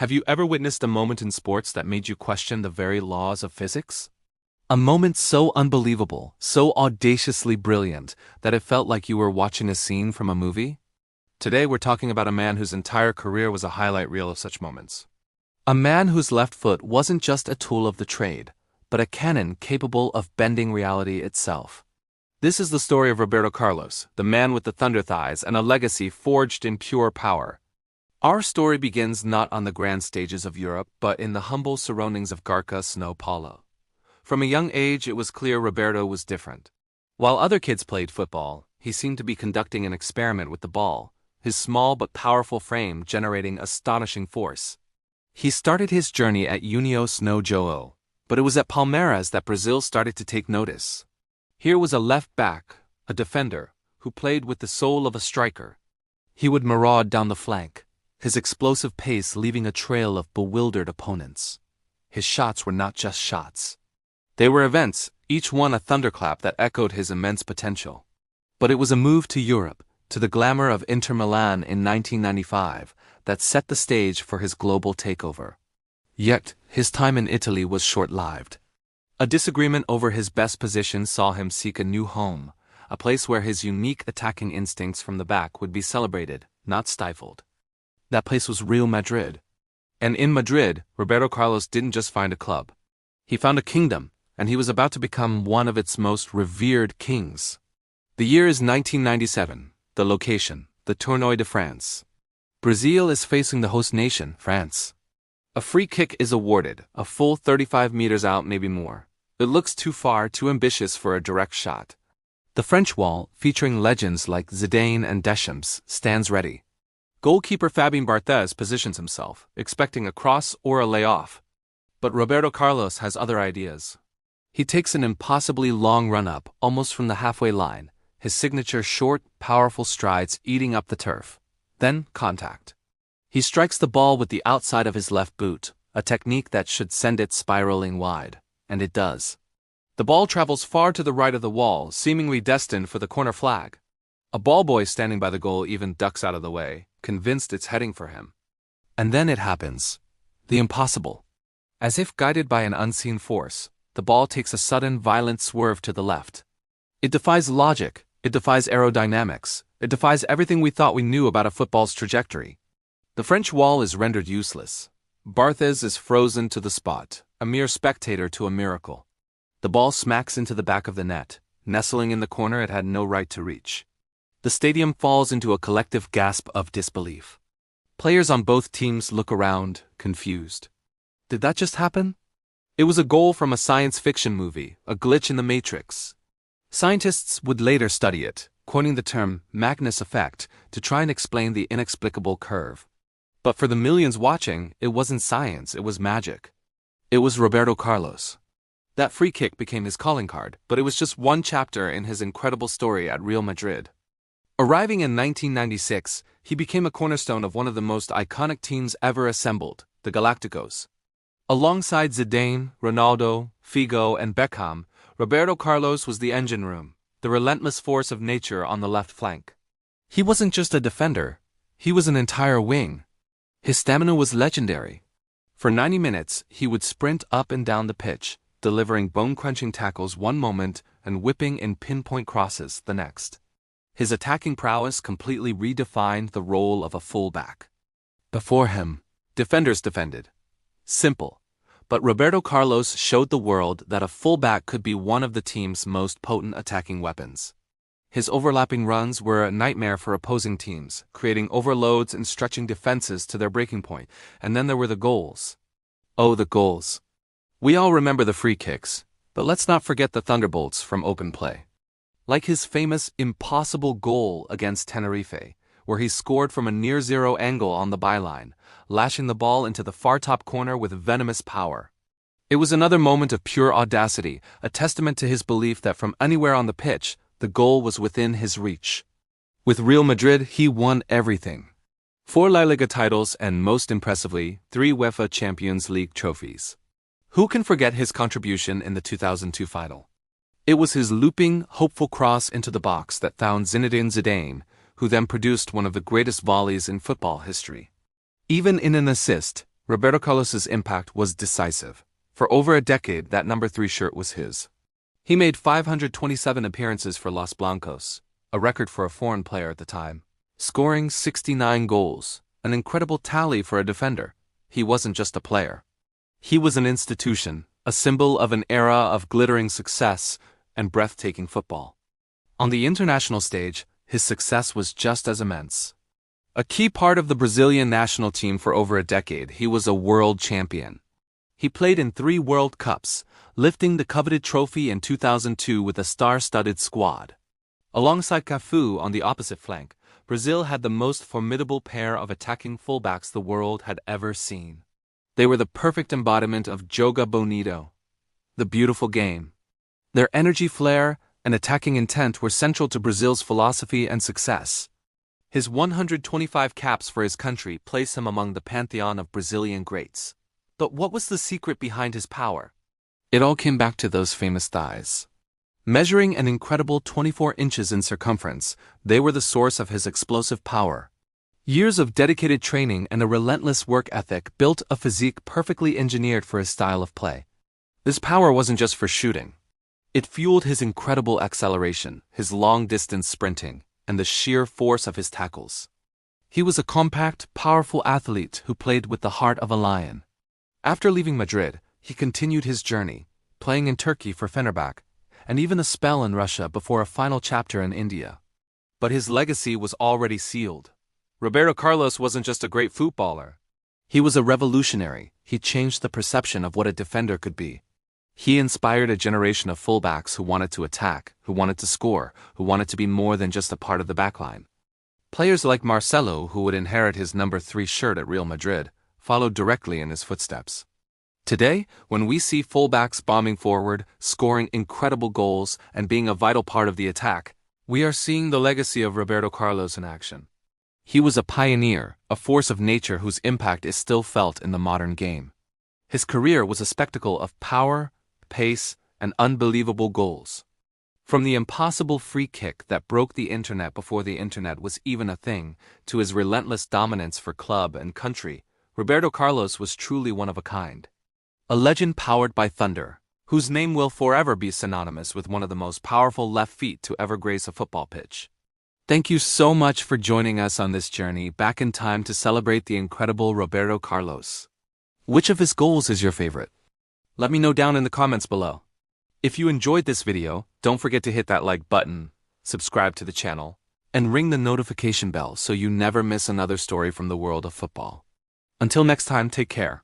Have you ever witnessed a moment in sports that made you question the very laws of physics? A moment so unbelievable, so audaciously brilliant, that it felt like you were watching a scene from a movie? Today we're talking about a man whose entire career was a highlight reel of such moments. A man whose left foot wasn't just a tool of the trade, but a cannon capable of bending reality itself. This is the story of Roberto Carlos, the man with the thunder thighs and a legacy forged in pure power. Our story begins not on the grand stages of Europe, but in the humble surroundings of Garca, São Paulo. From a young age, it was clear Roberto was different. While other kids played football, he seemed to be conducting an experiment with the ball, his small but powerful frame generating astonishing force. He started his journey at União no João, but it was at Palmeiras that Brazil started to take notice. Here was a left back, a defender, who played with the soul of a striker. He would maraud down the flank, his explosive pace leaving a trail of bewildered opponents. His shots were not just shots. They were events, each one a thunderclap that echoed his immense potential. But it was a move to Europe, to the glamour of Inter Milan in 1995, that set the stage for his global takeover. Yet, his time in Italy was short-lived. A disagreement over his best position saw him seek a new home, a place where his unique attacking instincts from the back would be celebrated, not stifled. That place was Real Madrid. And in Madrid, Roberto Carlos didn't just find a club. He found a kingdom, and he was about to become one of its most revered kings. The year is 1997, the location, the Tournoi de France. Brazil is facing the host nation, France. A free kick is awarded, a full 35 meters out, maybe more. It looks too far, too ambitious for a direct shot. The French wall, featuring legends like Zidane and Deschamps, stands ready. Goalkeeper Fabien Barthez positions himself, expecting a cross or a layoff. But Roberto Carlos has other ideas. He takes an impossibly long run-up, almost from the halfway line, his signature short, powerful strides eating up the turf. Then, contact. He strikes the ball with the outside of his left boot, a technique that should send it spiraling wide. And it does. The ball travels far to the right of the wall, seemingly destined for the corner flag. A ball boy standing by the goal even ducks out of the way, convinced it's heading for him. And then it happens. The impossible. As if guided by an unseen force, the ball takes a sudden, violent swerve to the left. It defies logic, it defies aerodynamics, it defies everything we thought we knew about a football's trajectory. The French wall is rendered useless. Barthez is frozen to the spot, a mere spectator to a miracle. The ball smacks into the back of the net, nestling in the corner it had no right to reach. The stadium falls into a collective gasp of disbelief. Players on both teams look around, confused. Did that just happen? It was a goal from a science fiction movie, a glitch in the Matrix. Scientists would later study it, coining the term Magnus effect to try and explain the inexplicable curve. But for the millions watching, it wasn't science, it was magic. It was Roberto Carlos. That free kick became his calling card, but it was just one chapter in his incredible story at Real Madrid. Arriving in 1996, he became a cornerstone of one of the most iconic teams ever assembled, the Galacticos. Alongside Zidane, Ronaldo, Figo, and Beckham, Roberto Carlos was the engine room, the relentless force of nature on the left flank. He wasn't just a defender, he was an entire wing. His stamina was legendary. For 90 minutes, he would sprint up and down the pitch, delivering bone-crunching tackles one moment and whipping in pinpoint crosses the next. His attacking prowess completely redefined the role of a fullback. Before him, defenders defended. Simple. But Roberto Carlos showed the world that a fullback could be one of the team's most potent attacking weapons. His overlapping runs were a nightmare for opposing teams, creating overloads and stretching defenses to their breaking point. And then there were the goals. Oh, the goals. We all remember the free kicks, but let's not forget the thunderbolts from open play. Like his famous impossible goal against Tenerife, where he scored from a near-zero angle on the byline, lashing the ball into the far top corner with venomous power. It was another moment of pure audacity, a testament to his belief that from anywhere on the pitch, the goal was within his reach. With Real Madrid, he won everything. 4 La Liga titles and, most impressively, 3 UEFA Champions League trophies. Who can forget his contribution in the 2002 final? It was his looping, hopeful cross into the box that found Zinedine Zidane, who then produced one of the greatest volleys in football history. Even in an assist, Roberto Carlos's impact was decisive. For over a decade, that number 3 shirt was his. He made 527 appearances for Los Blancos, a record for a foreign player at the time, scoring 69 goals, an incredible tally for a defender. He wasn't just a player. He was an institution, a symbol of an era of glittering success and breathtaking football. On the international stage, his success was just as immense. A key part of the Brazilian national team for over a decade, he was a world champion. He played in 3 World Cups, lifting the coveted trophy in 2002 with a star-studded squad. Alongside Cafu on the opposite flank, Brazil had the most formidable pair of attacking fullbacks the world had ever seen. They were the perfect embodiment of Joga Bonito, the beautiful game. Their energy, flair, and attacking intent were central to Brazil's philosophy and success. His 125 caps for his country place him among the pantheon of Brazilian greats. But what was the secret behind his power? It all came back to those famous thighs. Measuring an incredible 24 inches in circumference, they were the source of his explosive power. Years of dedicated training and a relentless work ethic built a physique perfectly engineered for his style of play. This power wasn't just for shooting. It fueled his incredible acceleration, his long-distance sprinting, and the sheer force of his tackles. He was a compact, powerful athlete who played with the heart of a lion. After leaving Madrid, he continued his journey, playing in Turkey for Fenerbahce, and even a spell in Russia before a final chapter in India. But his legacy was already sealed. Roberto Carlos wasn't just a great footballer. He was a revolutionary. He changed the perception of what a defender could be. He inspired a generation of fullbacks who wanted to attack, who wanted to score, who wanted to be more than just a part of the backline. Players like Marcelo, who would inherit his number 3 shirt at Real Madrid, followed directly in his footsteps. Today, when we see fullbacks bombing forward, scoring incredible goals, and being a vital part of the attack, we are seeing the legacy of Roberto Carlos in action. He was a pioneer, a force of nature whose impact is still felt in the modern game. His career was a spectacle of power, pace, and unbelievable goals. From the impossible free kick that broke the internet before the internet was even a thing, to his relentless dominance for club and country, Roberto Carlos was truly one of a kind. A legend powered by thunder, whose name will forever be synonymous with one of the most powerful left feet to ever grace a football pitch. Thank you so much for joining us on this journey back in time to celebrate the incredible Roberto Carlos. Which of his goals is your favorite? Let me know down in the comments below. If you enjoyed this video, don't forget to hit that like button, subscribe to the channel, and ring the notification bell so you never miss another story from the world of football. Until next time, take care.